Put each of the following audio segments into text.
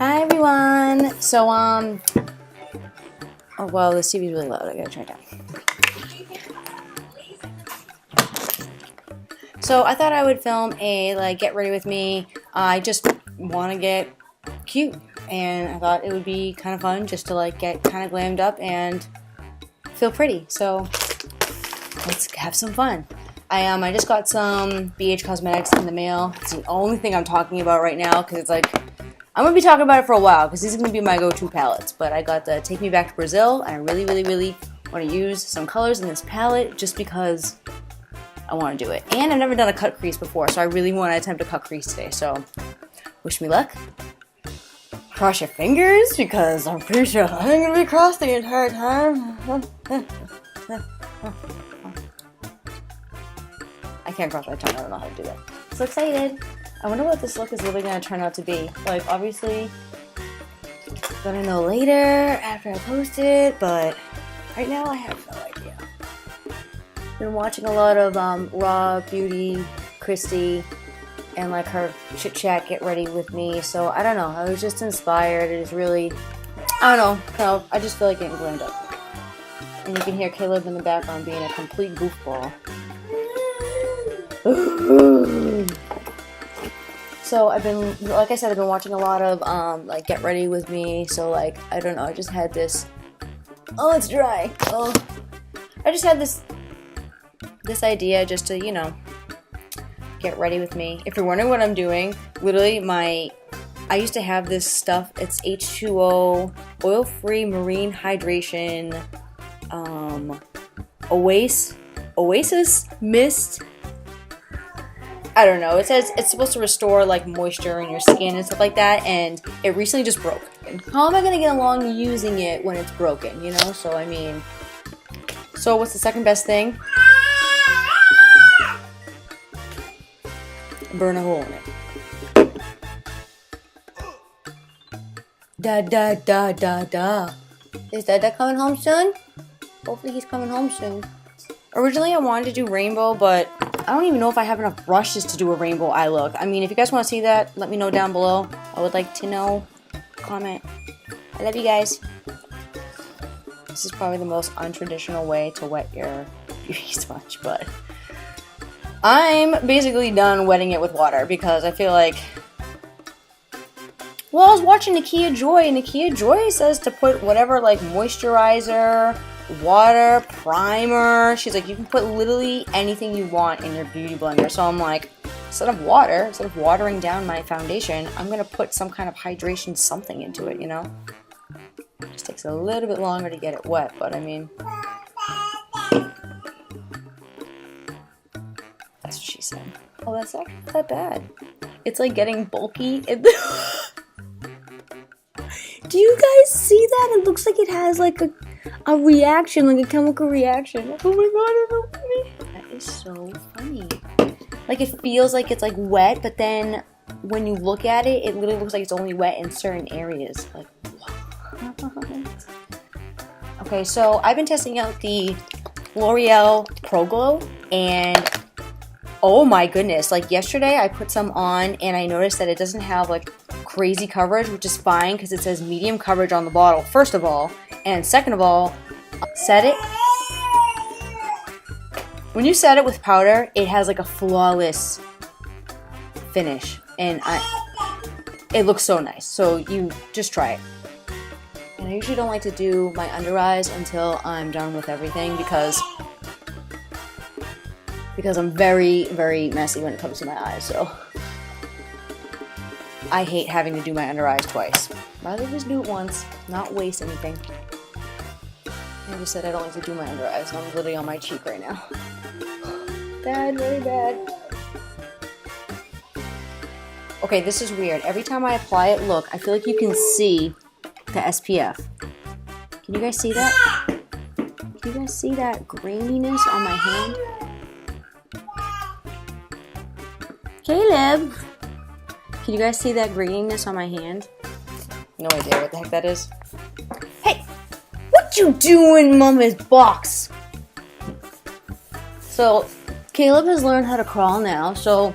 Hi everyone. So oh well, this TV's really loud. I gotta turn it down. So I thought I would film a get ready with me. I just want to get cute, and I thought it would be kind of fun just to get kind of glammed up and feel pretty. So let's have some fun. I just got some BH Cosmetics in the mail. It's the only thing I'm talking about right now because it's I'm going to be talking about it for a while because these are going to be my go-to palettes. But I got the Take Me Back to Brazil, and I really, really, really want to use some colors in this palette just because I want to do it. And I've never done a cut crease before, so I really want to attempt a cut crease today. So wish me luck. Cross your fingers because I'm pretty sure I'm going to be crossed the entire time. I can't cross my tongue. I don't know how to do that. So excited. I wonder what this look is really going to turn out to be. Obviously, gonna know later after I post it, but right now I have no idea. Been watching a lot of Raw Beauty, Christy, and her chit chat get ready with me. So I don't know. I was just inspired. It is really, I don't know. I just feel like getting glammed up. And you can hear Caleb in the background being a complete goofball. So I've been, like I said, I've been watching a lot of get ready with me. So I don't know, I just had this, oh, it's dry. Oh, I just had this idea just to, get ready with me. If you're wondering what I'm doing, literally I used to have this stuff. It's H2O, oil-free marine hydration, Oasis mist. I don't know. It says it's supposed to restore moisture in your skin and stuff like that, and it recently just broke. How am I gonna get along using it when it's broken? So I mean, so what's the second best thing? Burn a hole in it. Da. Is Dada coming home soon? Hopefully he's coming home soon. Originally I wanted to do rainbow, but I don't even know if I have enough brushes to do a rainbow eye look. I mean, if you guys want to see that, let me know down below. I would like to know. Comment. I love you guys. This is probably the most untraditional way to wet your beauty sponge, but I'm basically done wetting it with water because I feel like, well, I was watching Nakia Joy, and Nakia Joy says to put whatever moisturizer, water, primer. She's like, you can put literally anything you want in your beauty blender. So I'm like, instead of watering down my foundation, I'm gonna put some kind of hydration something into it, It just takes a little bit longer to get it wet, but I mean, that's what she said. Oh, that's actually not that bad. It's getting bulky. Do you guys see that? It looks like it has a reaction, a chemical reaction. Oh my god, it's so funny. That is so funny. It feels like it's wet, but then when you look at it, it literally looks like it's only wet in certain areas. What? Okay, so I've been testing out the L'Oreal Pro Glow, and oh my goodness, yesterday I put some on and I noticed that it doesn't have crazy coverage, which is fine because it says medium coverage on the bottle, first of all. And second of all, set it. When you set it with powder, it has a flawless finish, and it looks so nice. So you just try it. And I usually don't like to do my under eyes until I'm done with everything because I'm very, very messy when it comes to my eyes. So I hate having to do my under eyes twice. Rather just do it once, not waste anything. I just said I don't like to do my under eyes, and I'm literally on my cheek right now. Bad, really bad. Okay, this is weird. Every time I apply it, look, I feel like you can see the SPF. Can you guys see that? Can you guys see that graininess on my hand? Caleb! Can you guys see that graininess on my hand? No idea what the heck that is. Hey! What you doing, Mama's box? So, Caleb has learned how to crawl now, so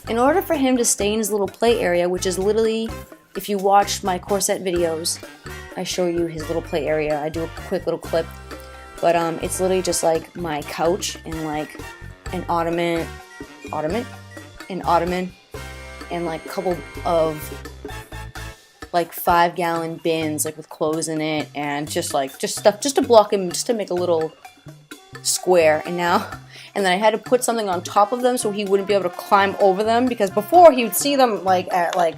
in order for him to stay in his little play area, which is literally if you watch my corset videos, I show you his little play area. I do a quick little clip, but it's literally just like my couch and like an ottoman, and like a couple of like 5-gallon bins like with clothes in it, and just stuff just to block him, just to make a little square. And then I had to put something on top of them so he wouldn't be able to climb over them, because before he would see them like at like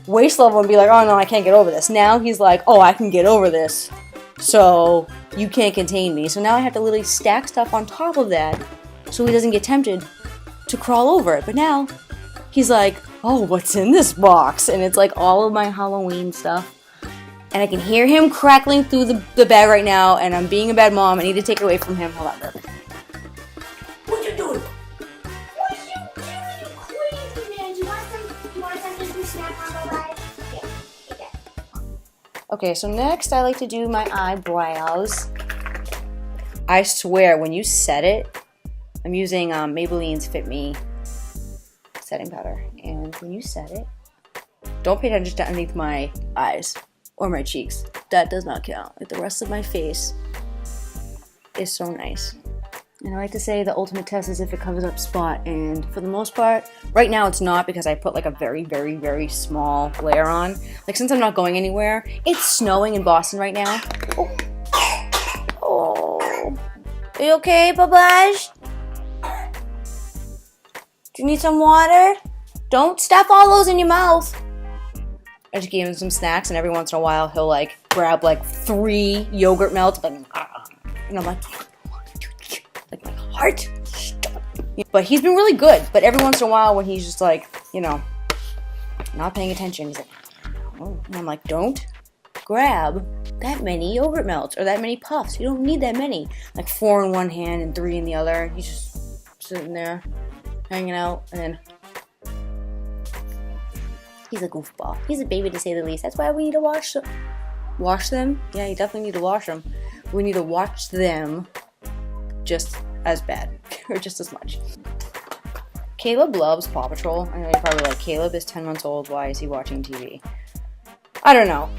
waist level and be like, oh no, I can't get over this. Now he's like, oh, I can get over this, so you can't contain me. So now I have to literally stack stuff on top of that so he doesn't get tempted to crawl over it. But now he's like, oh, what's in this box? And it's like all of my Halloween stuff. And I can hear him crackling through the bag right now, and I'm being a bad mom. I need to take it away from him. Hold on, Burp. What you doing? What you doing, you crazy man? You want something to snack on the ride? Yeah, take that. Okay, so next I like to do my eyebrows. I swear, when you set it, I'm using Maybelline's Fit Me setting powder. And when you set it, don't pay attention to underneath my eyes or my cheeks. That does not count. Like, the rest of my face is so nice. And I like to say the ultimate test is if it covers up spot, and for the most part, right now it's not, because I put like a very, very, very small layer on. Like, since I'm not going anywhere, it's snowing in Boston right now. Oh. Are you okay, Babash? Do you need some water? Don't stuff all those in your mouth. I just gave him some snacks, and every once in a while he'll like grab like 3 yogurt melts, and I'm like my heart. Stop. But he's been really good. But every once in a while, when he's just like, you know, not paying attention, he's like, oh. And I'm like, don't grab that many yogurt melts or that many puffs. You don't need that many. Like 4 in one hand and 3 in the other. He's just sitting there, hanging out, and then he's a goofball. He's a baby, to say the least. That's why we need to wash them. Yeah, you definitely need to wash them. We need to watch them just as bad, or just as much. Caleb loves Paw Patrol. I know you're probably like, Caleb is 10 months old. Why is he watching TV? I don't know.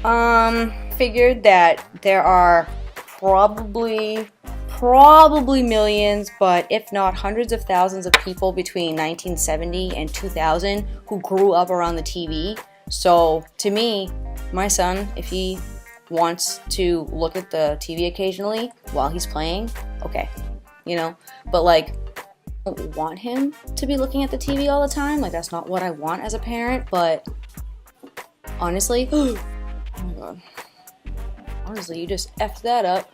Figured that there are probably millions, but if not hundreds of thousands of people between 1970 and 2000 who grew up around the TV. So to me, my son, if he wants to look at the TV occasionally while he's playing, okay, you know, but like, I don't want him to be looking at the TV all the time. Like, that's not what I want as a parent. But honestly, oh my god, honestly, you just effed that up.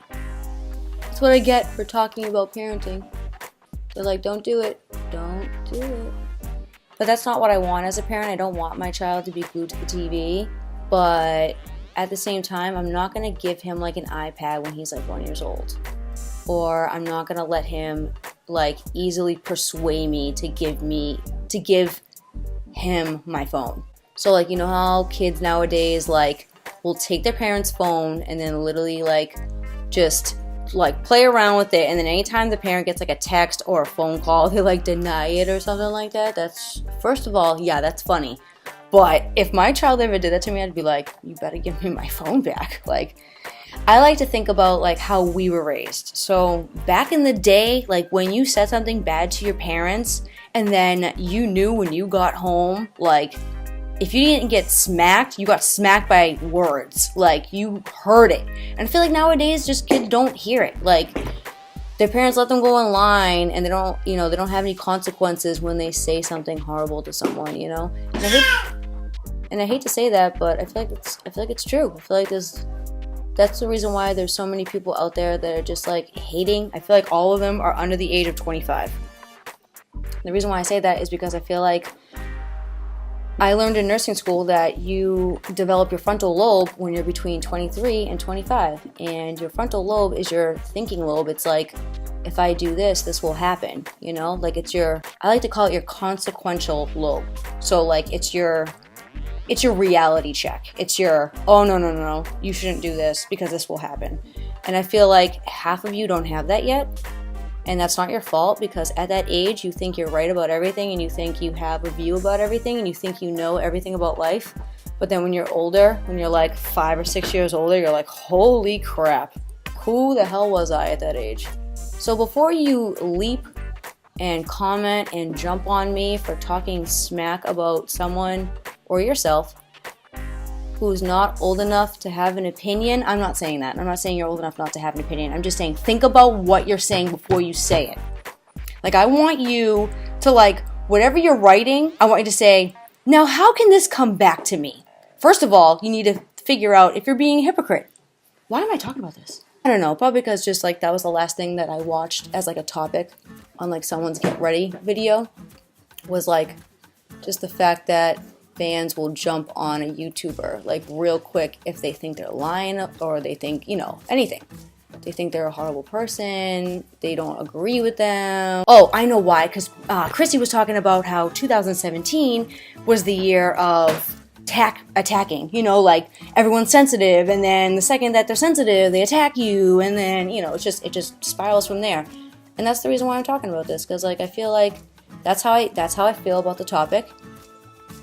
That's what I get for talking about parenting. They're like, don't do it. Don't do it. But that's not what I want as a parent. I don't want my child to be glued to the TV. But at the same time, I'm not going to give him like an iPad when he's like 1 year old. Or I'm not going to let him like easily persuade me to give him my phone. So like, you know how kids nowadays like will take their parents' phone and then literally like just like play around with it, and then anytime the parent gets like a text or a phone call, they like deny it or something like that. That's, first of all, yeah, that's funny. But if my child ever did that to me, I'd be like, you better give me my phone back. Like, I like to think about like how we were raised. So back in the day, like when you said something bad to your parents, and then you knew when you got home, like if you didn't get smacked, you got smacked by words. Like, you heard it. And I feel like nowadays, just kids don't hear it. Like, their parents let them go online, and they don't, you know, they don't have any consequences when they say something horrible to someone, you know? And I hate to say that, but I feel like it's true. I feel like that's the reason why there's so many people out there that are just like hating. I feel like all of them are under the age of 25. The reason why I say that is because I feel like I learned in nursing school that you develop your frontal lobe when you're between 23 and 25. And your frontal lobe is your thinking lobe. It's like, if I do this, this will happen, you know? Like, it's your, I like to call it your consequential lobe. So like, it's your reality check. It's your, oh no, you shouldn't do this because this will happen. And I feel like half of you don't have that yet. And that's not your fault, because at that age, you think you're right about everything, and you think you have a view about everything, and you think you know everything about life. But then when you're older, when you're like 5 or 6 years older, you're like, holy crap, who the hell was I at that age? So before you leap and comment and jump on me for talking smack about someone or yourself who's not old enough to have an opinion, I'm not saying that. I'm not saying you're old enough not to have an opinion. I'm just saying think about what you're saying before you say it. Like, I want you to, like, whatever you're writing, I want you to say, now how can this come back to me? First of all, you need to figure out if you're being a hypocrite. Why am I talking about this? I don't know, probably because just like that was the last thing that I watched as like a topic on like someone's get ready video, was like just the fact that fans will jump on a YouTuber like real quick if they think they're lying or they think, you know, anything. They think they're a horrible person, they don't agree with them. Oh, I know why, because Chrissy was talking about how 2017 was the year of attacking, you know, like everyone's sensitive, and then the second that they're sensitive, they attack you, and then, you know, it just spirals from there. And that's the reason why I'm talking about this, because like I feel like that's how I feel about the topic.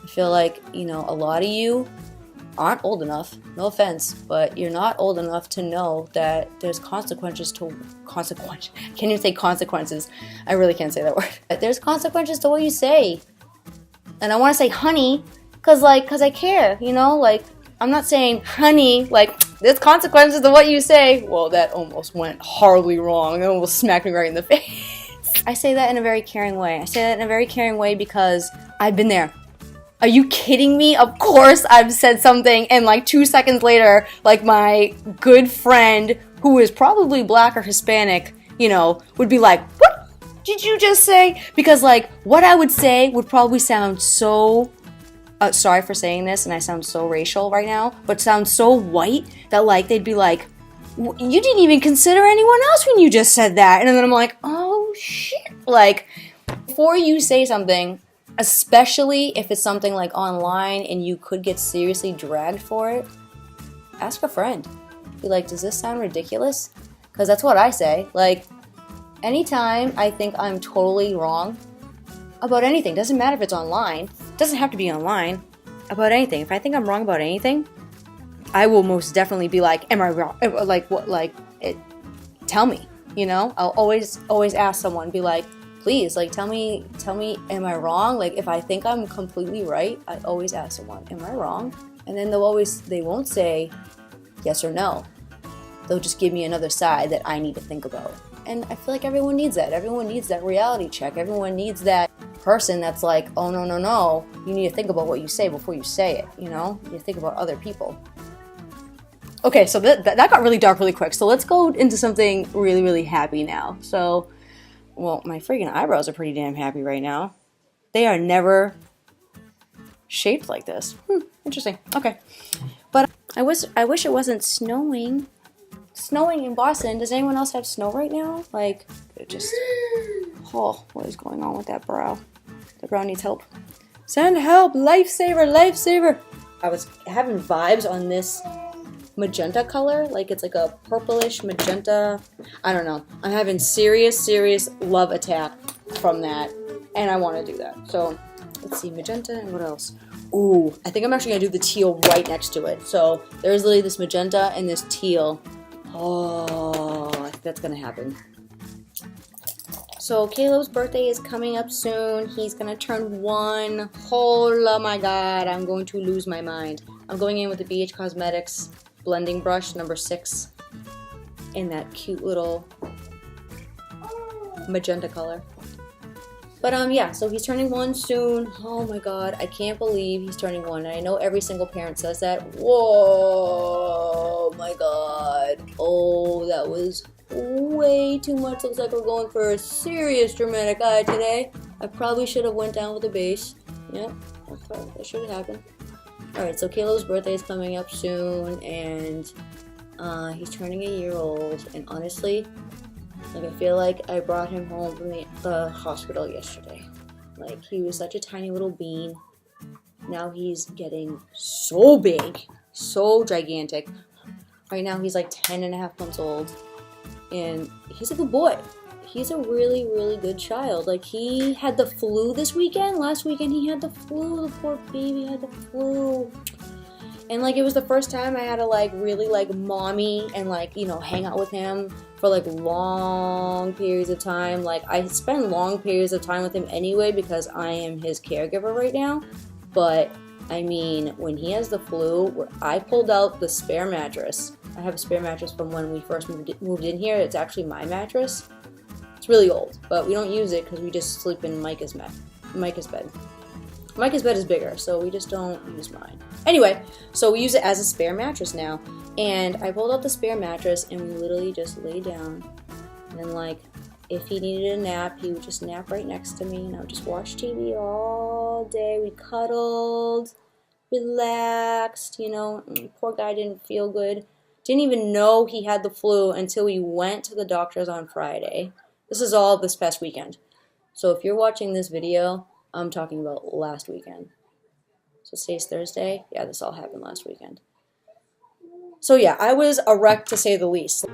I feel like, you know, a lot of you aren't old enough, no offense, but you're not old enough to know that there's consequences. Can't even say consequences. I really can't say that word. There's consequences to what you say. And I want to say honey, cause I care, you know, like I'm not saying honey, like there's consequences to what you say. Well, that almost went horribly wrong. It almost smacked me right in the face. I say that in a very caring way. I say that in a very caring way because I've been there. Are you kidding me? Of course I've said something and like 2 seconds later, like my good friend who is probably black or Hispanic, you know, would be like, what did you just say? Because like what I would say would probably sound so, sorry for saying this and I sound so racial right now, but sounds so white that like they'd be like, you didn't even consider anyone else when you just said that. And then I'm like, oh shit. Like before you say something, especially if it's something like online and you could get seriously dragged for it, ask a friend. Be like, does this sound ridiculous? Because that's what I say. Like, anytime I think I'm totally wrong about anything, doesn't matter if it's online, doesn't have to be online, about anything. If I think I'm wrong about anything, I will most definitely be like, am I wrong? Like, what, like, tell me, you know? I'll always ask someone, be like, please, like, tell me, am I wrong? Like, if I think I'm completely right, I always ask someone, am I wrong? And then they won't say yes or no. They'll just give me another side that I need to think about. And I feel like everyone needs that. Everyone needs that reality check. Everyone needs that person that's like, oh, no. You need to think about what you say before you say it, you know? You need to think about other people. Okay, so that got really dark really quick. So let's go into something really, really happy now. So, well, my freaking eyebrows are pretty damn happy right now. They are never shaped like this. Interesting. Okay. But I wish it wasn't snowing. Snowing in Boston. Does anyone else have snow right now? Like, it just... Oh, what is going on with that brow? The brow needs help. Send help! Lifesaver! Lifesaver! I was having vibes on this magenta color, like it's like a purplish magenta. I don't know. I'm having serious love attack from that, and I want to do that. So let's see, magenta and what else? Ooh, I think I'm actually gonna do the teal right next to it. So there's literally this magenta and this teal. Oh, I think that's gonna happen. So Caleb's birthday is coming up soon. He's gonna turn 1. Oh my god, I'm going to lose my mind. I'm going in with the BH Cosmetics blending brush number 6 in that cute little magenta color. But yeah, so he's turning 1 soon. Oh my god, I can't believe he's turning 1. And I know every single parent says that. Whoa, my god. Oh, that was way too much. Looks like we're going for a serious dramatic eye today. I probably should have went down with the base. Yep, that should have happened. Alright, so Caleb's birthday is coming up soon, and he's turning a year old, and honestly, like, I feel like I brought him home from the hospital yesterday. Like, he was such a tiny little bean. Now he's getting so big, so gigantic. Right now he's like 10.5 months old, and he's a good boy. He's a really, really good child. Like, he had the flu this weekend. Last weekend he had the flu. The poor baby had the flu. And like it was the first time I had to like really like mommy and like, you know, hang out with him for like long periods of time. Like I spend long periods of time with him anyway because I am his caregiver right now. But I mean, when he has the flu, I pulled out the spare mattress. I have a spare mattress from when we first moved in here. It's actually my mattress. It's really old, but we don't use it because we just sleep in Micah's bed. Micah's bed is bigger, so we just don't use mine. Anyway, so we use it as a spare mattress now. And I pulled out the spare mattress and we literally just lay down. And like, if he needed a nap, he would just nap right next to me and I would just watch TV all day. We cuddled, relaxed, you know. Poor guy didn't feel good. Didn't even know he had the flu until we went to the doctor's on Friday. This is all this past weekend. So if you're watching this video, I'm talking about last weekend. So today's Thursday. Yeah, this all happened last weekend. So yeah, I was a wreck to say the least.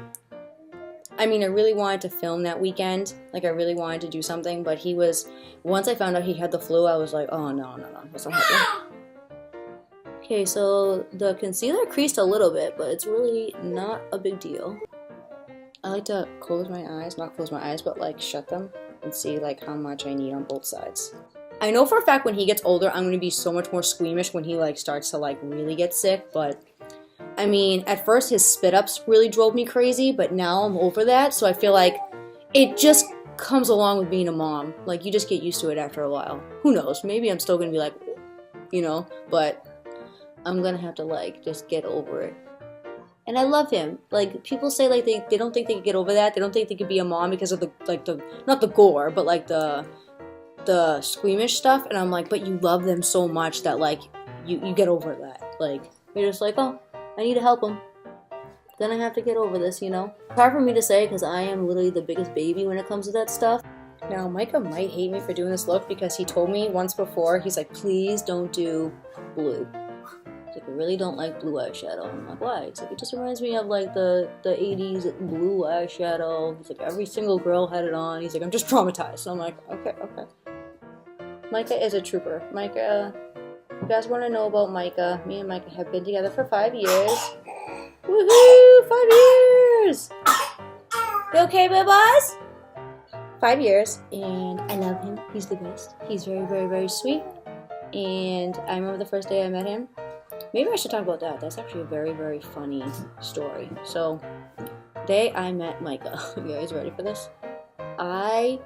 I mean, I really wanted to film that weekend. Like, I really wanted to do something, but he was... Once I found out he had the flu, I was like, oh, no, that's not happening. Okay, so the concealer creased a little bit, but it's really not a big deal. I like to close my eyes, not close my eyes, but like shut them and see like how much I need on both sides. I know for a fact when he gets older, I'm going to be so much more squeamish when he like starts to like really get sick, but I mean, at first his spit ups really drove me crazy, but now I'm over that, so I feel like it just comes along with being a mom. Like, you just get used to it after a while. Who knows? Maybe I'm still going to be like, you know, but I'm going to have to like just get over it. And I love him. Like, people say like they don't think they could get over that. They don't think they could be a mom because of the like the not the gore, but like the squeamish stuff. And I'm like, but you love them so much that like you get over that. Like, you're just like, oh, I need to help him. Then I have to get over this, you know. It's hard for me to say because I am literally the biggest baby when it comes to that stuff. Now, Micah might hate me for doing this look because he told me once before, he's like, please don't do blue. He's like, I really don't like blue eyeshadow. I'm like, why? He's like, it just reminds me of like the 80s blue eyeshadow. He's like, every single girl had it on. He's like, I'm just traumatized. So I'm like, okay. Micah is a trooper. Micah, if you guys want to know about Micah, me and Micah have been together for 5 years. Woohoo! 5 years! You okay, Bubba's? 5 years, and I love him. He's the best. He's very, very, very sweet. And I remember the first day I met him. Maybe I should talk about that. That's actually a very, very funny story. So, the day I met Micah. You guys ready for this? I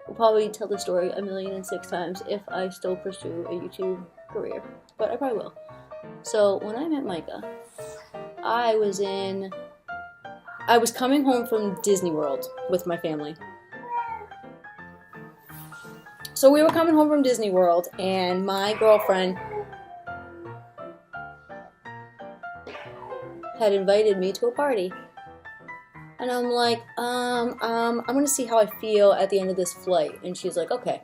will probably tell the story 1,000,006 times if I still pursue a YouTube career. But I probably will. So, when I met Micah, I was coming home from Disney World with my family. So we were coming home from Disney World, and my girlfriend had invited me to a party. And I'm like, I'm gonna see how I feel at the end of this flight. And she's like, okay.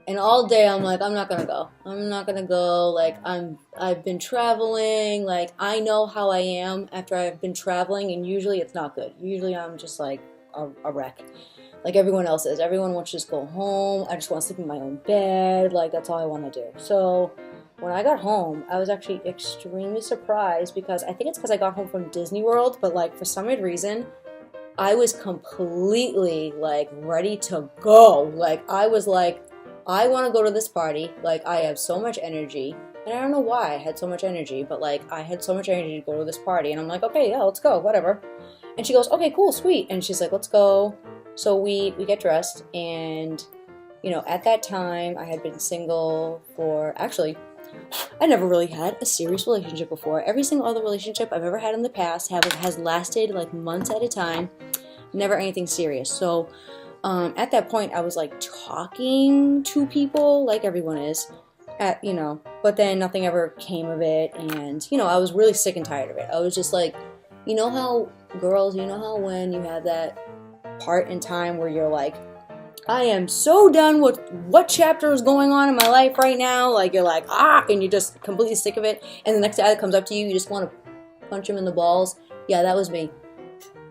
And all day I'm like, I'm not gonna go. I'm not gonna go. Like, I've been traveling. Like, I know how I am after I've been traveling, and usually it's not good. Usually I'm just like a wreck. Like everyone else is. Everyone wants to just go home. I just want to sleep in my own bed. Like, that's all I want to do. So when I got home, I was actually extremely surprised because I think it's because I got home from Disney World, but like for some weird reason, I was completely like ready to go. Like, I was like, I want to go to this party. Like, I have so much energy. And I don't know why I had so much energy, but like I had so much energy to go to this party. And I'm like, okay, yeah, let's go, whatever. And she goes, okay, cool, sweet. And she's like, let's go. So we get dressed, and, you know, at that time, I had been single for, actually, I never really had a serious relationship before. Every single other relationship I've ever had in the past has lasted, like, months at a time. Never anything serious. So, at that point, I was, like, talking to people, like everyone is, you know, but then nothing ever came of it, and, you know, I was really sick and tired of it. I was just like, you know how, girls, you know how when you have that part in time where you're like, I am so done with what chapter is going on in my life right now, like you're like, and you're just completely sick of it, and the next guy that comes up to you, you just want to punch him in the balls. Yeah, that was me.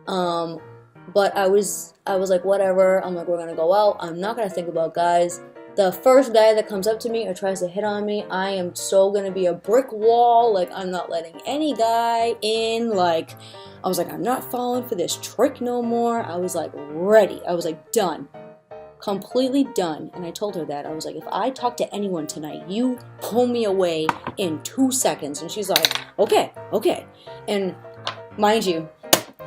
But I was like, whatever. I'm like, we're gonna go out. I'm not gonna think about guys. the first guy that comes up to me or tries to hit on me, I am so gonna be a brick wall. Like, I'm not letting any guy in. Like, I was like, I'm not falling for this trick no more. I was like ready. I was like done. Completely done. And I told her that. I was like, if I talk to anyone tonight, you pull me away in 2 seconds. And she's like, okay, okay. And mind you,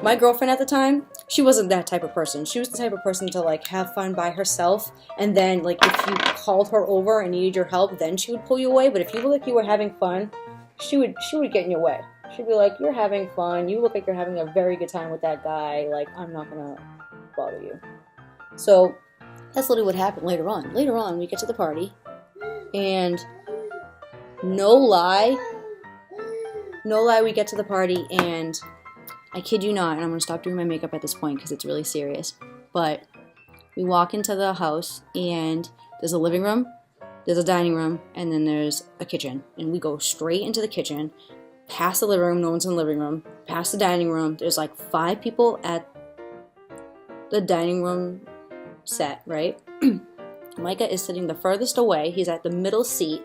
my girlfriend at the time, she wasn't that type of person. She was the type of person to like have fun by herself, and then like if you called her over and needed your help, then she would pull you away. But if you look like you were having fun, she would get in your way. She'd be like, you're having fun, you look like you're having a very good time with that guy, like I'm not gonna bother you. So that's literally what happened later on. Later on we get to the party, and no lie, we get to the party, and I kid you not, and I'm going to stop doing my makeup at this point because it's really serious, but we walk into the house, and there's a living room, there's a dining room, and then there's a kitchen. And we go straight into the kitchen, past the living room, no one's in the living room, past the dining room, there's like 5 people at the dining room set, right? Micah is sitting the furthest away, he's at the middle seat,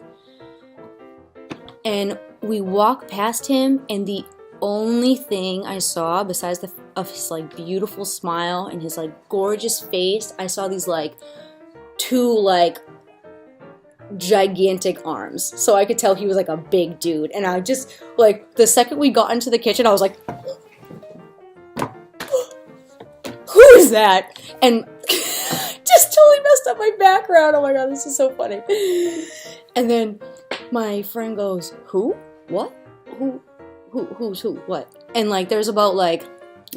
and we walk past him, and the only thing I saw besides of his like beautiful smile and his like gorgeous face, I saw these like 2 like gigantic arms. So I could tell he was like a big dude. And I just like, the second we got into the kitchen, I was like, who is that? And just totally messed up my background. Oh my god, this is so funny. And then my friend goes, who? What? Who's who? What? And like, there's about like,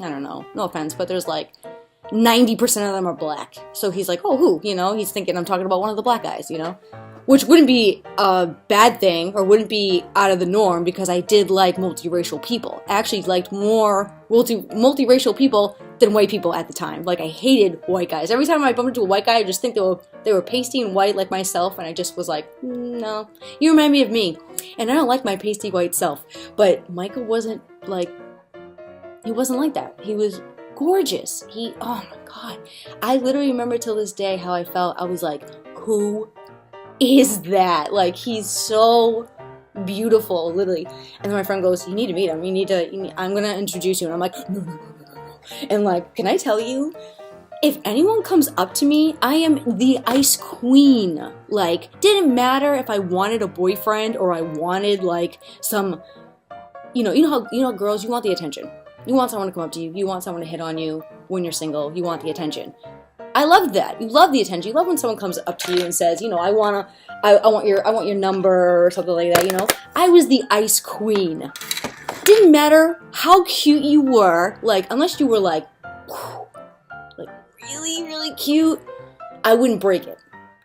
I don't know, no offense, but there's like 90% of them are black. So he's like, oh, who? You know, he's thinking I'm talking about one of the black guys, you know? Which wouldn't be a bad thing, or wouldn't be out of the norm, because I did like multiracial people. I actually liked more multiracial people than white people at the time. Like, I hated white guys. Every time I bumped into a white guy, I just think they were pasty and white like myself, and I just was like, no, you remind me of me. And I don't like my pasty white self. But Michael wasn't like, he wasn't like that. He was gorgeous. Oh my god. I literally remember till this day how I felt. I was like, who is that? Like, he's so beautiful, literally. And then my friend goes, you need to meet him. I'm gonna introduce you. And I'm like, no. And like, can I tell you, if anyone comes up to me, I am the ice queen. Like, didn't matter if I wanted a boyfriend or I wanted like some, you know how girls, you want the attention. You want someone to come up to you. You want someone to hit on you when you're single. You want the attention. I love that. You love the attention. You love when someone comes up to you and says, you know, I want your number or something like that, you know? I was the ice queen. Didn't matter how cute you were, like, unless you were like really, really cute, I wouldn't break it.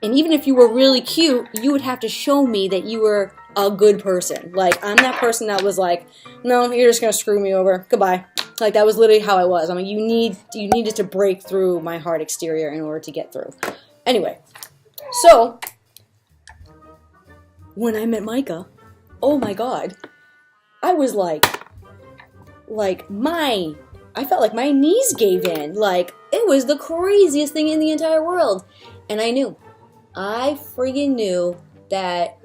And even if you were really cute, you would have to show me that you were a good person. Like, I'm that person that was like, no, you're just gonna screw me over. Goodbye. Like, that was literally how I was. I mean, you needed to break through my hard exterior in order to get through. Anyway, so when I met Micah, oh my god, I was like I felt like my knees gave in. Like, it was the craziest thing in the entire world. And I friggin' knew that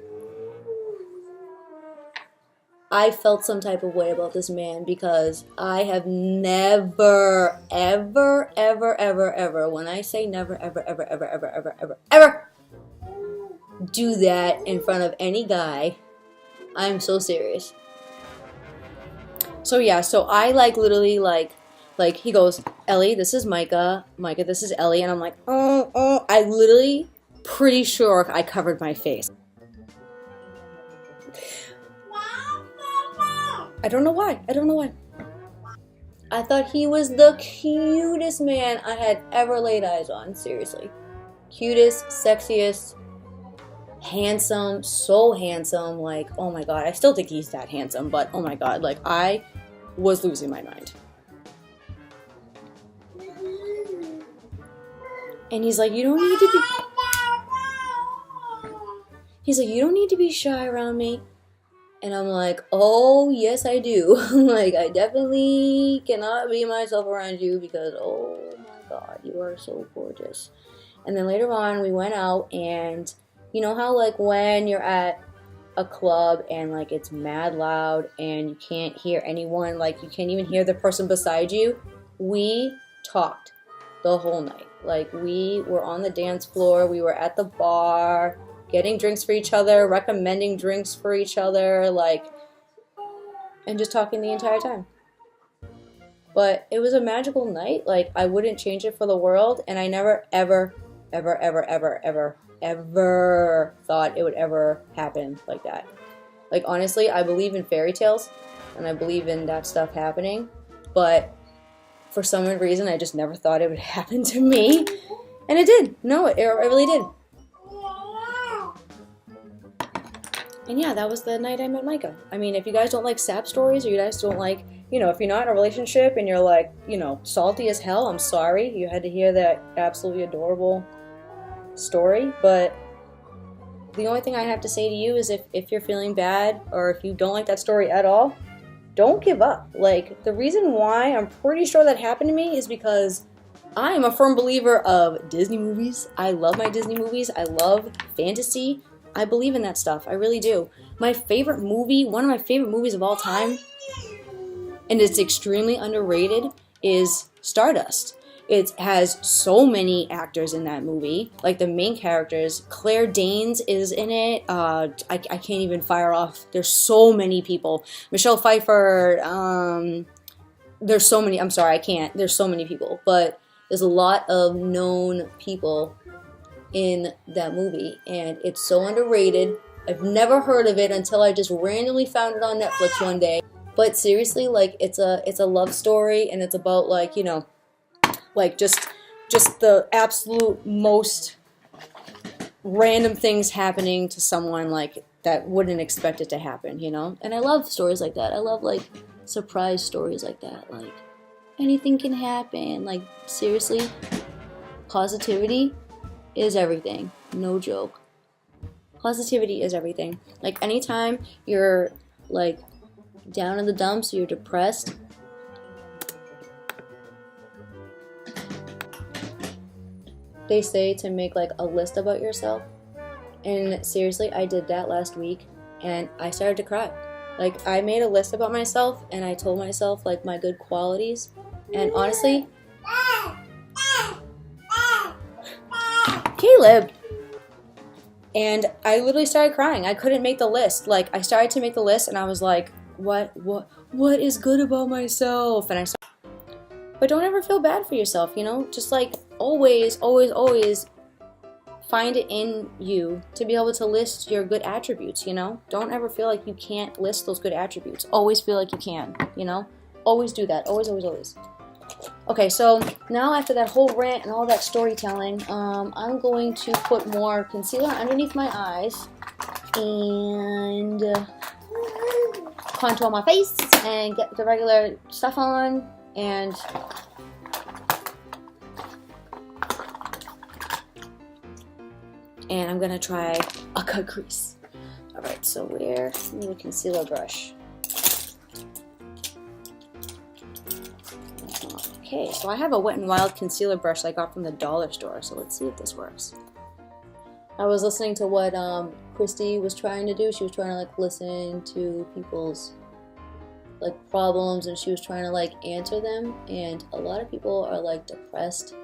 I felt some type of way about this man, because I have never, ever, ever, ever, ever, when I say never, ever, ever, ever, ever, ever, ever, ever do that in front of any guy. I'm so serious. So yeah, so I like literally like he goes, Ellie, this is Micah. Micah, this is Ellie. And I'm like, oh. I literally pretty sure I covered my face. I don't know why. I thought he was the cutest man I had ever laid eyes on. Seriously. Cutest, sexiest, handsome, so handsome. Like, oh my god. I still think he's that handsome, but oh my god. Like, I was losing my mind. And he's like, you don't need to be... He's like, you don't need to be shy around me. And I'm like, oh, yes, I do. Like, I definitely cannot be myself around you because, oh my god, you are so gorgeous. And then later on, we went out, and you know how like when you're at a club and like it's mad loud and you can't hear anyone, like you can't even hear the person beside you? We talked the whole night. Like we were on the dance floor, we were at the bar, getting drinks for each other, recommending drinks for each other, like, and just talking the entire time. But it was a magical night. Like, I wouldn't change it for the world, and I never, ever, ever, ever, ever, ever, ever thought it would ever happen like that. Like, honestly, I believe in fairy tales, and I believe in that stuff happening, but for some reason, I just never thought it would happen to me, and it did. No, it really did. And yeah, that was the night I met Micah. I mean, if you guys don't like sap stories, or you guys don't like, you know, if you're not in a relationship and you're like, you know, salty as hell, I'm sorry. You had to hear that absolutely adorable story. But the only thing I have to say to you is if you're feeling bad, or if you don't like that story at all, don't give up. Like, the reason why I'm pretty sure that happened to me is because I am a firm believer of Disney movies. I love my Disney movies. I love fantasy. I believe in that stuff. I really do. My favorite movie, one of my favorite movies of all time, and it's extremely underrated, is Stardust. It has so many actors in that movie. Like the main characters, Claire Danes is in it. I can't even fire off. There's so many people. Michelle Pfeiffer. There's so many. I'm sorry, I can't. There's so many people. But there's a lot of known people in that movie, and it's so underrated. I've never heard of it until I just randomly found it on Netflix one day. But seriously, like, it's a love story, and it's about, like, you know, like just the absolute most random things happening to someone, like, that wouldn't expect it to happen, you know? And I love stories like that. I love, like, surprise stories like that. Like, anything can happen. Like, seriously, positivity is everything. No joke. Positivity is everything. Like, anytime you're, like, down in the dumps, you're depressed, they say to make, like, a list about yourself. And seriously, I did that last week, and I started to cry. Like, I made a list about myself, and I told myself, like, my good qualities. And honestly, Caleb. And I literally started crying. I couldn't make the list. Like, I started to make the list, and I was like, what is good about myself? And I started. But don't ever feel bad for yourself, you know? Just, like, always, always, always find it in you to be able to list your good attributes, you know? Don't ever feel like you can't list those good attributes. Always feel like you can, you know? Always do that. Always, always, always. Okay, so now after that whole rant and all that storytelling, I'm going to put more concealer underneath my eyes and contour my face and get the regular stuff on, and I'm gonna try a cut crease. Alright, so where need a concealer brush? Okay, so I have a Wet n Wild concealer brush I got from the dollar store, so let's see if this works. I was listening to what Christy was trying to do. She was trying to, like, listen to people's, like, problems, and she was trying to, like, answer them. And a lot of people are, like, depressed.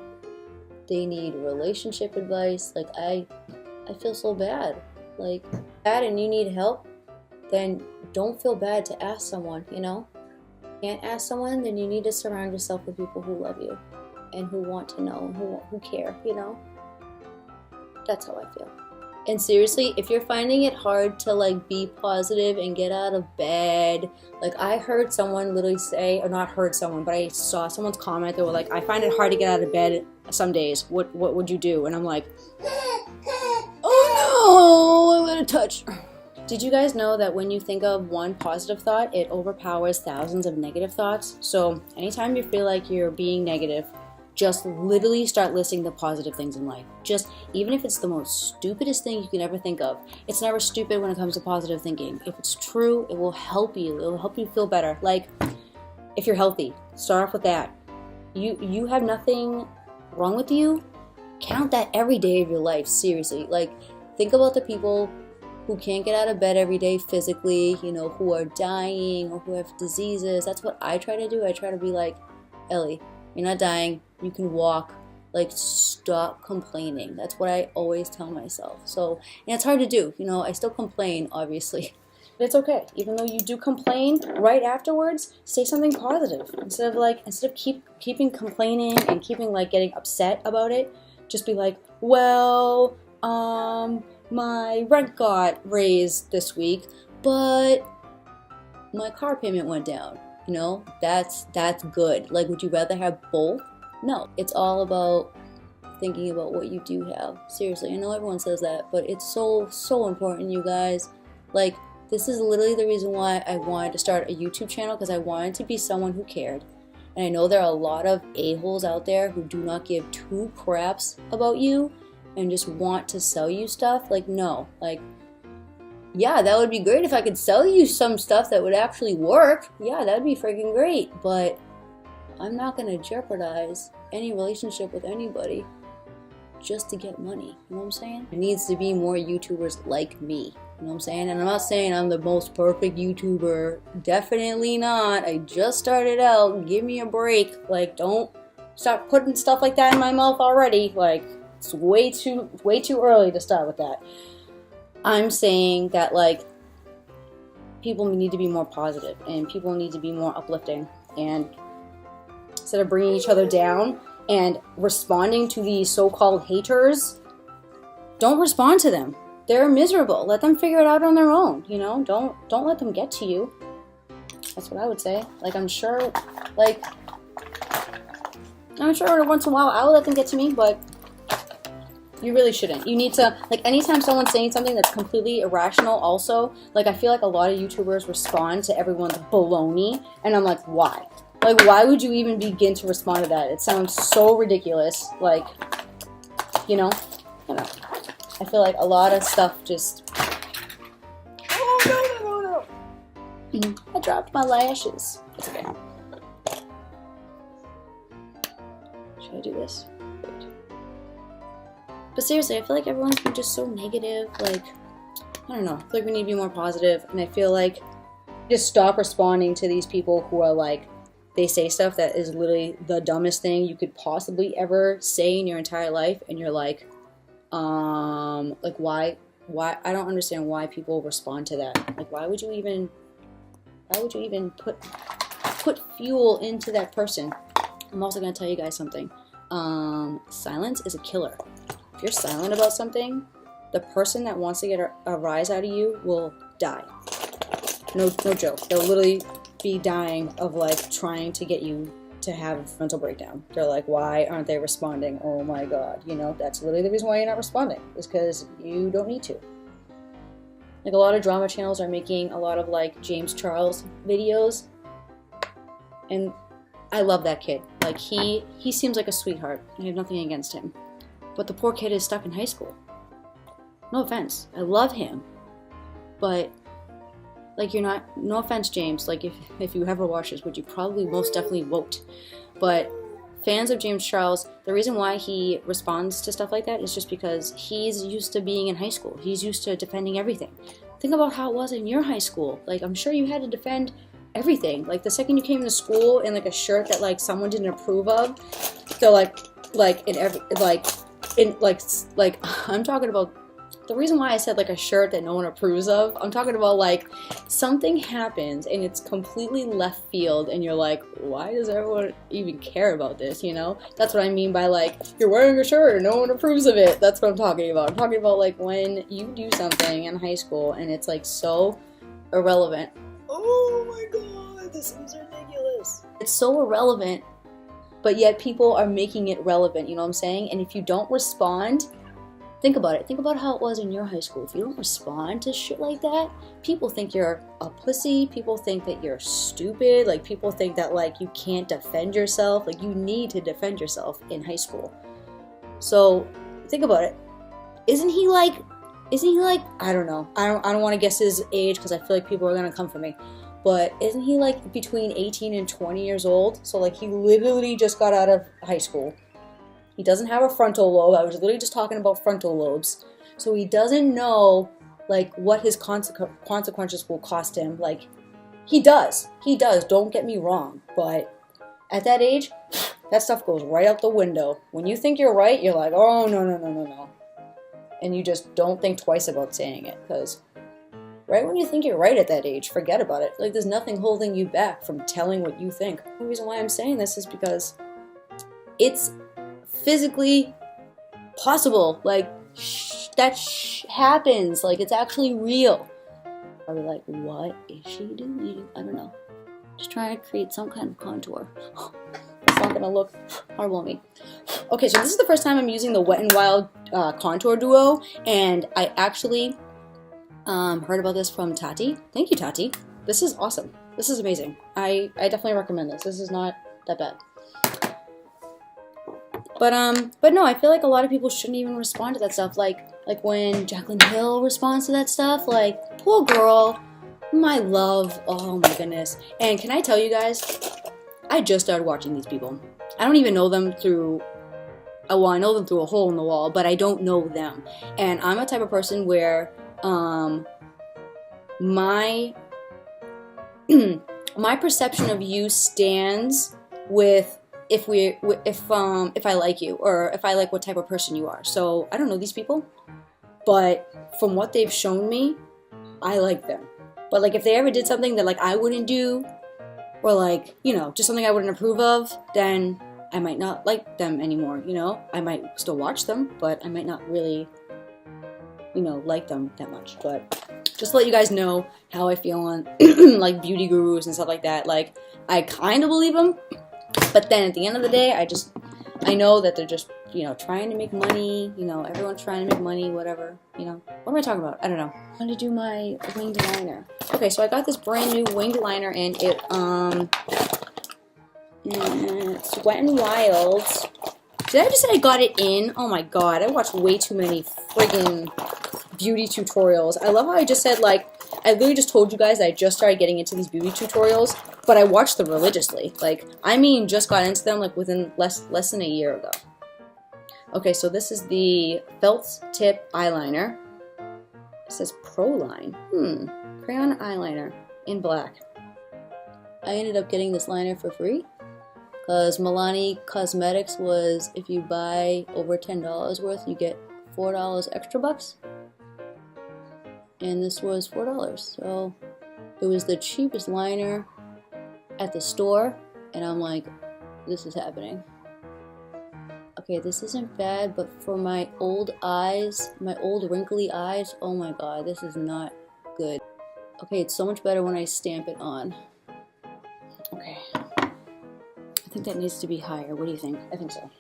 They need relationship advice. Like, I feel so bad. Like, bad, and you need help, then don't feel bad to ask someone, you know? Can't ask someone, then you need to surround yourself with people who love you and who want to know and who care, you know? That's how I feel. And seriously, if you're finding it hard to, like, be positive and get out of bed, like, I heard someone literally say, or not heard someone, but I saw someone's comment. They were like, I find it hard to get out of bed some days. What would you do? And I'm like, oh no, I'm gonna touch. Did you guys know that when you think of one positive thought, it overpowers thousands of negative thoughts? So anytime you feel like you're being negative, just literally start listing the positive things in life. Just, even if it's the most stupidest thing you can ever think of, it's never stupid when it comes to positive thinking. If it's true, it will help you. It will help you feel better. Like, if you're healthy, start off with that. You have nothing wrong with you, count that every day of your life, seriously. Like, think about the people who can't get out of bed every day physically, you know, who are dying or who have diseases. That's what I try to do. I try to be like, Ellie, you're not dying, you can walk. Like, stop complaining. That's what I always tell myself. So, and it's hard to do, you know, I still complain, obviously. But it's okay. Even though you do complain, right afterwards, say something positive. Instead of keeping complaining and keeping like getting upset about it, just be like, well, my rent got raised this week, but my car payment went down. You know, that's good. Like, would you rather have both? No, it's all about thinking about what you do have. Seriously, I know everyone says that, but it's so important, you guys. Like, this is literally the reason why I wanted to start a YouTube channel, because I wanted to be someone who cared. And I know there are a lot of a-holes out there who do not give two craps about you and just want to sell you stuff. Like, no. Like, yeah, that would be great if I could sell you some stuff that would actually work. Yeah, that would be freaking great. But I'm not going to jeopardize any relationship with anybody just to get money. You know what I'm saying? There needs to be more YouTubers like me. You know what I'm saying? And I'm not saying I'm the most perfect YouTuber. Definitely not. I just started out. Give me a break. Like, don't start putting stuff like that in my mouth already. Like, it's way too early to start with that. I'm saying that, like, people need to be more positive and people need to be more uplifting, and instead of bringing each other down and responding to these so-called haters, don't respond to them. They're miserable. Let them figure it out on their own, you know? Don't let them get to you. That's what I would say. Like, I'm sure every once in a while I will let them get to me, but you really shouldn't. You need to, like, anytime someone's saying something that's completely irrational also, like, I feel like a lot of YouTubers respond to everyone's baloney, and I'm like, why? Like, why would you even begin to respond to that? It sounds so ridiculous. Like, you know. I feel like a lot of stuff just... Oh, no. I dropped my lashes. It's okay. Should I do this? Wait. But seriously, I feel like everyone's been just so negative. Like, I don't know. I feel like we need to be more positive. And I feel like just stop responding to these people who are like, they say stuff that is literally the dumbest thing you could possibly ever say in your entire life. And you're like, why? I don't understand why people respond to that. Like, why would you even put fuel into that person? I'm also going to tell you guys something. Silence is a killer. If you're silent about something, the person that wants to get a rise out of you will die. No joke. They'll literally be dying of, like, trying to get you to have a mental breakdown. They're like, why aren't they responding? Oh my god. You know, that's literally the reason why you're not responding, is because you don't need to. Like, a lot of drama channels are making a lot of, like, James Charles videos, and I love that kid. Like, he seems like a sweetheart. I have nothing against him. But the poor kid is stuck in high school. No offense. I love him. But, like, you're not... No offense, James. Like, if you ever watch this, which you probably most definitely won't. But fans of James Charles, the reason why he responds to stuff like that is just because he's used to being in high school. He's used to defending everything. Think about how it was in your high school. Like, I'm sure you had to defend everything. Like, the second you came to school in, like, a shirt that, like, someone didn't approve of, they're I'm talking about the reason why I said, like, a shirt that no one approves of. I'm talking about, like, something happens and it's completely left field and you're like, why does everyone even care about this, you know? That's what I mean by, like, you're wearing a shirt and no one approves of it. That's what I'm talking about. I'm talking about, like, when you do something in high school and it's, like, so irrelevant. Oh my god, this is ridiculous. It's so irrelevant, but yet people are making it relevant, you know what I'm saying? And if you don't respond, think about it. Think about how it was in your high school. If you don't respond to shit like that, people think you're a pussy. People think that you're stupid. Like, people think that, like, you can't defend yourself. Like, you need to defend yourself in high school. So, think about it. Isn't he like, I don't know. I don't want to guess his age because I feel like people are going to come for me. But isn't he, like, between 18 and 20 years old? So, like, he literally just got out of high school. He doesn't have a frontal lobe. I was literally just talking about frontal lobes. So he doesn't know, like, what his consequences will cost him. Like, he does. He does. Don't get me wrong. But at that age, that stuff goes right out the window. When you think you're right, you're like, oh, no, no, no, no, no. And you just don't think twice about saying it. Because right when you think you're right at that age, forget about it. Like, there's nothing holding you back from telling what you think. The reason why I'm saying this is because it's physically possible. Like, that happens. Like, it's actually real. Are we like, what is she doing? I don't know. Just trying to create some kind of contour. It's not gonna look horrible on me. Okay, so this is the first time I'm using the Wet n Wild contour duo, and I actually heard about this from CHATTY. Thank you, CHATTY. This is awesome. This is amazing. I definitely recommend this. This is not that bad. But no, I feel like a lot of people shouldn't even respond to that stuff. Like when Jaclyn Hill responds to that stuff, like, poor girl, my love, oh my goodness. And can I tell you guys, I just started watching these people. I don't even know them through, well, I know them through a hole in the wall, but I don't know them. And I'm a type of person where, my perception of you stands with if I like you, or if I like what type of person you are. So I don't know these people, but from what they've shown me, I like them. But like if they ever did something that like I wouldn't do, or like, you know, just something I wouldn't approve of, then I might not like them anymore, you know? I might still watch them, but I might not really, you know, like them that much. But just to let you guys know how I feel on like beauty gurus and stuff like that. Like, I kind of believe them, but then at the end of the day, I know that they're just, you know, trying to make money, you know, everyone's trying to make money, whatever, you know. What am I talking about? I don't know. I'm gonna do my winged liner. Okay, so I got this brand new winged liner, and it's Wet n Wild. Did I just say I got it in? Oh my god, I watched way too many friggin' beauty tutorials. I love how I just said, like, I literally just told you guys I just started getting into these beauty tutorials, but I watched them religiously. Like, I mean, just got into them, like, within less than a year ago. Okay, so this is the felt tip eyeliner. It says Proline. Crayon eyeliner in black. I ended up getting this liner for free because Milani Cosmetics was, if you buy over $10 worth, you get $4 extra bucks. And this was $4, so it was the cheapest liner at the store, and I'm like, this is happening. Okay, this isn't bad, but for my old eyes, my old wrinkly eyes, oh my god, this is not good. Okay, it's so much better when I stamp it on. Okay. I think that needs to be higher. What do you think? I think so.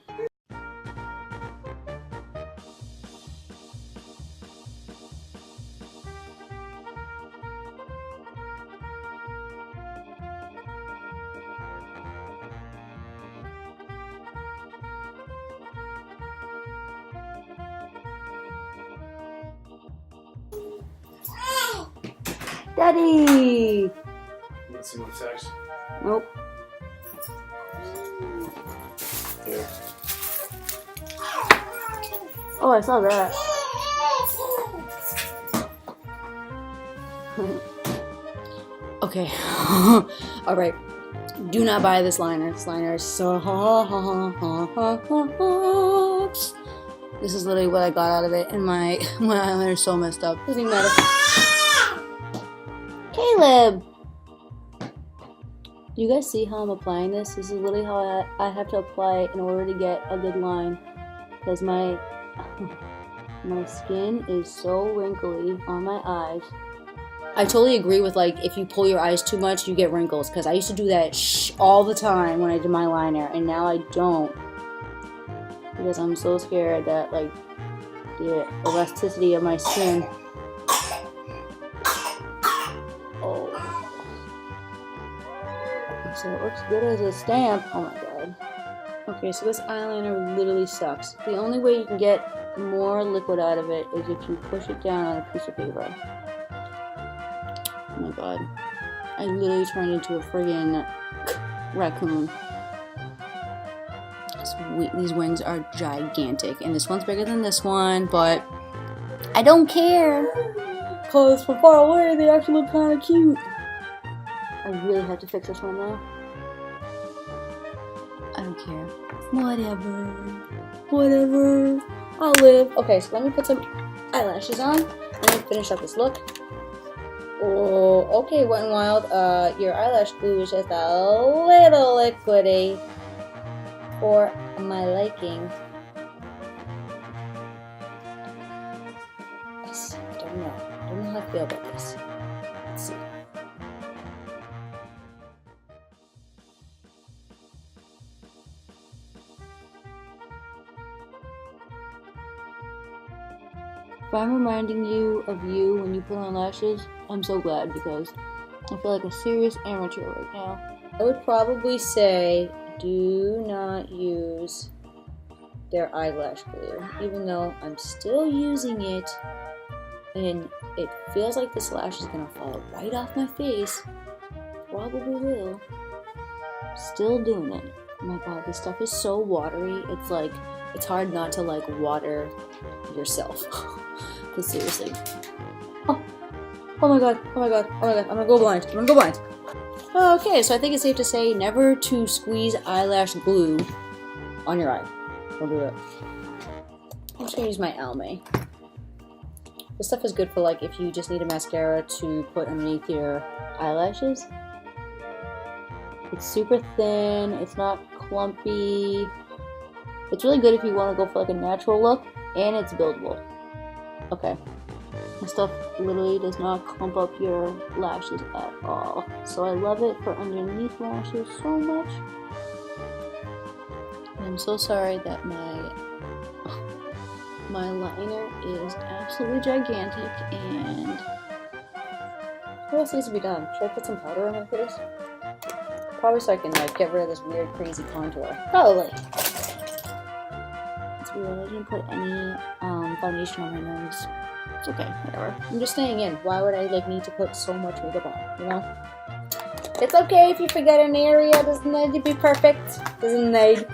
Daddy! Let's see what text. Nope. Here. Oh, I saw that. Okay. Alright. Do not buy this liner. This liner sucks. This is literally what I got out of it, and my eyeliner is so messed up. Doesn't even matter. Caleb! Do you guys see how I'm applying this? This is literally how I have to apply in order to get a good line. Because my skin is so wrinkly on my eyes. I totally agree with, like, if you pull your eyes too much, you get wrinkles. Because I used to do that all the time when I did my liner. And now I don't. Because I'm so scared that, like, the elasticity of my skin. Oh. So it looks good as a stamp. Oh my god. Okay, so this eyeliner literally sucks. The only way you can get more liquid out of it is if you push it down on a piece of paper. Oh my god. I literally turned into a friggin' raccoon. these wings are gigantic, and this one's bigger than this one, but I don't care, cause from far away they actually look kind of cute. I really have to fix this one though. I don't care. Whatever. I'll live. Okay, so let me put some eyelashes on. Let me finish up this look. Oh, okay, Wet n Wild. Your eyelash glue is just a little liquidy for my liking. Yes, I don't know how I feel about this. Let's see. If I'm reminding you of you when you put on lashes, I'm so glad, because I feel like a serious amateur right now. I would probably say do not use their eyelash glue, even though I'm still using it and it feels like this lash is gonna fall right off my face. Probably will. Still doing it. Oh my god, this stuff is so watery. It's like, it's hard not to like water yourself. Because seriously. Oh my god, I'm gonna go blind. Okay, so I think it's safe to say never to squeeze eyelash glue on your eye. Don't do it. I'm just gonna use my Almay. This stuff is good for like if you just need a mascara to put underneath your eyelashes. It's super thin, it's not clumpy. It's really good if you want to go for like a natural look, and it's buildable. Okay. This stuff literally does not clump up your lashes at all. So I love it for underneath lashes so much. And I'm so sorry that my liner is absolutely gigantic, and what else needs to be done? Should I put some powder on my face? Probably so I can like get rid of this weird crazy contour. Probably. It's weird, I didn't put any foundation on my nose. It's okay, whatever. I'm just staying in. Why would I like need to put so much makeup on, you know? It's okay if you forget an area. It doesn't need to be perfect. Doesn't need.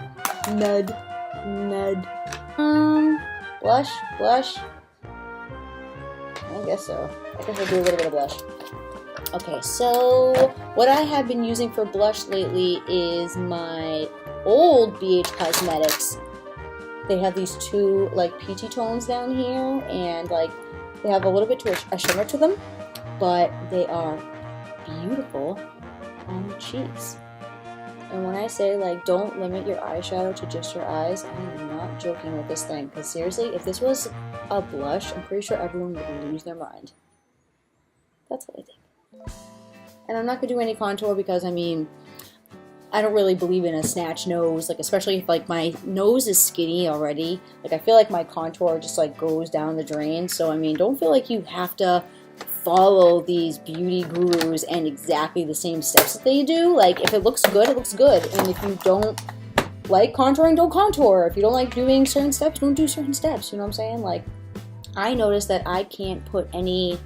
Nud. Blush? I guess so. I guess I'll do a little bit of blush. Okay, so what I have been using for blush lately is my old BH Cosmetics. They have these two like peachy tones down here, and like they have a little bit to a shimmer to them, but they are beautiful on the cheeks. And when I say like don't limit your eyeshadow to just your eyes, I am not joking with this thing, because seriously, if this was a blush, I'm pretty sure everyone would lose their mind. That's what I think. And I'm not gonna do any contour because I mean, I don't really believe in a snatch nose, like especially if like my nose is skinny already. Like I feel like my contour just like goes down the drain. So I mean, don't feel like you have to follow these beauty gurus and exactly the same steps that they do. Like if it looks good, it looks good. And if you don't like contouring, don't contour. If you don't like doing certain steps, don't do certain steps. You know what I'm saying? Like I noticed that I can't put any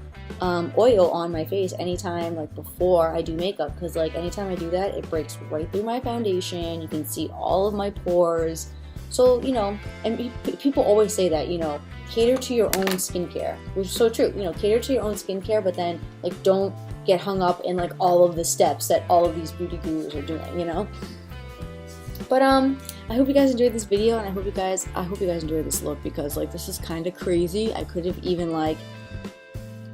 oil on my face anytime like before I do makeup, because like anytime I do that, it breaks right through my foundation. You can see all of my pores. So you know, and people always say that, you know, cater to your own skincare, which is so true. You know, cater to your own skincare, but then like don't get hung up in like all of the steps that all of these beauty gurus are doing, you know. But I hope you guys enjoyed this video, and I hope you guys enjoyed this look, because like this is kind of crazy. I could have even like,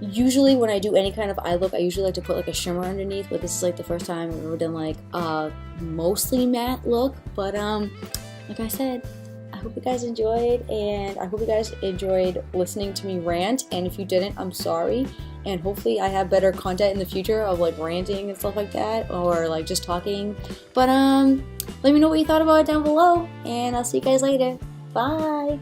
usually when I do any kind of eye look, I usually like to put like a shimmer underneath, but this is like the first time I've ever done like a mostly matte look. But like I said, I hope you guys enjoyed, and I hope you guys enjoyed listening to me rant, and if you didn't, I'm sorry, and hopefully I have better content in the future of like ranting and stuff like that, or like just talking. But let me know what you thought about it down below, and I'll see you guys later. Bye!